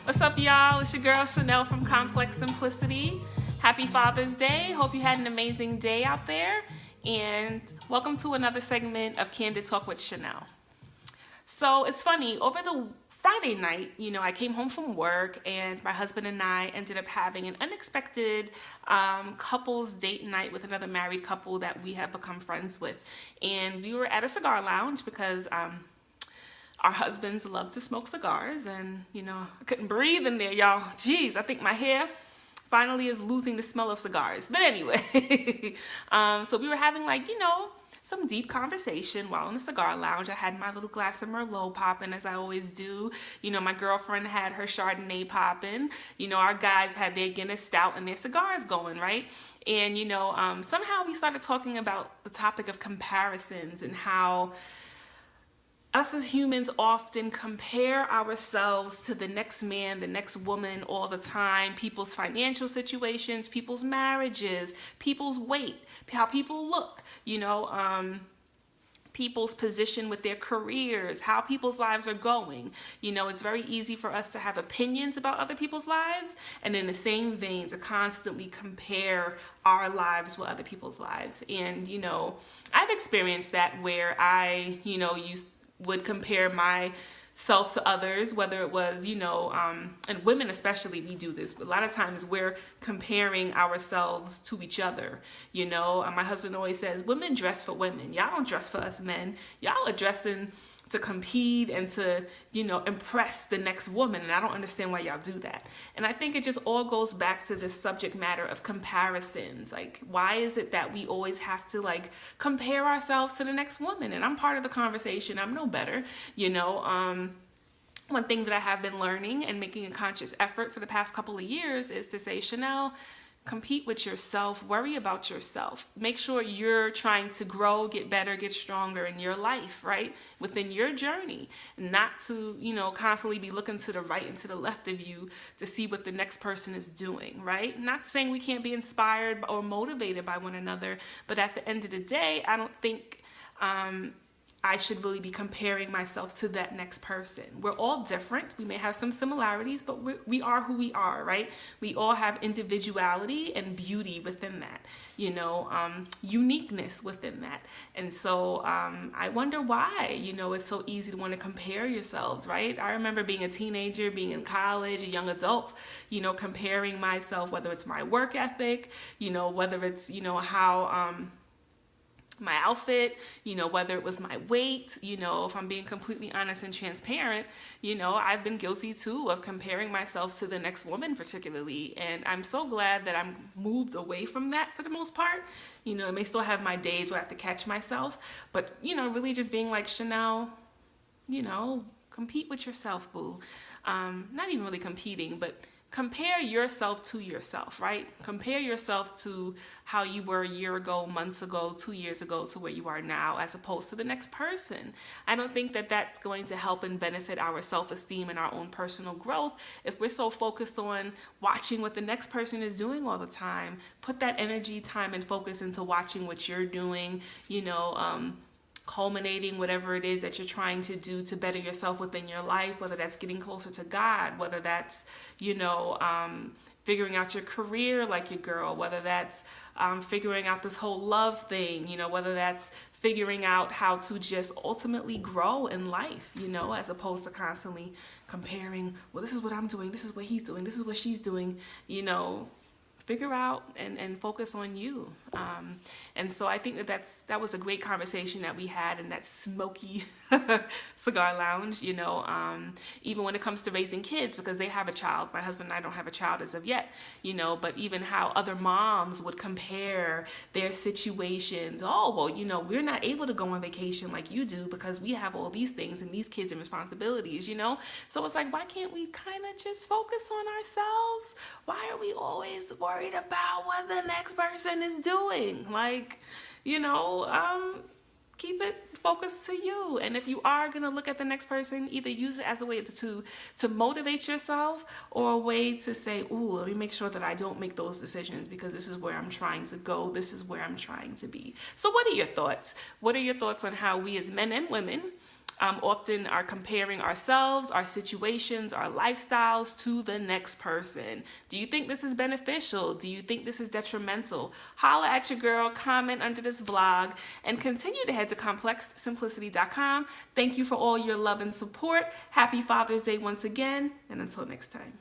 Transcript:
What's up, y'all? It's your girl Chanel from Complex Simplicity. Happy Father's Day. Hope you had an amazing day out there. And welcome to another segment of Candid Talk with Chanel. So it's funny, over the Friday night, I came home from work and my husband and I ended up having an unexpected couples date night with another married couple that we have become friends with. And we were at a cigar lounge because our husbands love to smoke cigars, and I couldn't breathe in there, y'all. Jeez, I think my hair finally is losing the smell of cigars. But anyway, so we were having some deep conversation while in the cigar lounge. I had my little glass of Merlot popping, as I always do. My girlfriend had her Chardonnay popping. Our guys had their Guinness Stout and their cigars going, right? And, somehow we started talking about the topic of comparisons and how us as humans often compare ourselves to the next man, the next woman all the time, people's financial situations, people's marriages, people's weight, how people look, people's position with their careers, how people's lives are going. It's very easy for us to have opinions about other people's lives, and in the same vein to constantly compare our lives with other people's lives. And, I've experienced that where I, would compare myself to others, whether it was, and women especially, we do this. A lot of times we're comparing ourselves to each other. My husband always says, women dress for women. Y'all don't dress for us men. Y'all are dressing to compete and to, impress the next woman. And I don't understand why y'all do that. And I think it just all goes back to this subject matter of comparisons. Like, why is it that we always have to compare ourselves to the next woman? And I'm part of the conversation. I'm no better, One thing that I have been learning and making a conscious effort for the past couple of years is to say, Chanel, compete with yourself, worry about yourself. Make sure you're trying to grow, get better, get stronger in your life, right? Within your journey, not to, constantly be looking to the right and to the left of you to see what the next person is doing, right? Not saying we can't be inspired or motivated by one another, but at the end of the day, I don't think I should really be comparing myself to that next person. We're all different. We may have some similarities, but we are who we are, right? We all have individuality and beauty within that, uniqueness within that. And so I wonder why, it's so easy to want to compare yourselves, right? I remember being a teenager, being in college, a young adult, comparing myself, whether it's my work ethic, whether it's, how my outfit, whether it was my weight, if I'm being completely honest and transparent, I've been guilty too of comparing myself to the next woman particularly. And I'm so glad that I'm moved away from that for the most part. I may still have my days where I have to catch myself, but, really just being like, Chanel, compete with yourself, boo. Not even really competing, but compare yourself to yourself, right? Compare yourself to how you were a year ago, months ago, 2 years ago to where you are now, as opposed to the next person. I don't think that that's going to help and benefit our self-esteem and our own personal growth if we're so focused on watching what the next person is doing all the time. Put that energy, time, and focus into watching what you're doing, culminating whatever it is that you're trying to do to better yourself within your life, whether that's getting closer to God, whether that's, figuring out your career like your girl, whether that's figuring out this whole love thing, whether that's figuring out how to just ultimately grow in life, as opposed to constantly comparing, well, this is what I'm doing, this is what he's doing, this is what she's doing, figure out and focus on you. And so I think that was a great conversation that we had in that smoky cigar lounge, even when it comes to raising kids, because they have a child. My husband and I don't have a child as of yet, but even how other moms would compare their situations. Oh, well, we're not able to go on vacation like you do because we have all these things and these kids and responsibilities, So it's like, why can't we kind of just focus on ourselves? Why are we always worried about what the next person is doing? Keep it focused to you. And if you are going to look at the next person, either use it as a way to motivate yourself, or a way to say, ooh, let me make sure that I don't make those decisions because this is where I'm trying to go. This is where I'm trying to be. So what are your thoughts? What are your thoughts on how we as men and women often are comparing ourselves, our situations, our lifestyles to the next person. Do you think this is beneficial? Do you think this is detrimental? Holla at your girl, comment under this vlog, and continue to head to complexsimplicity.com. Thank you for all your love and support. Happy Father's Day once again, and until next time.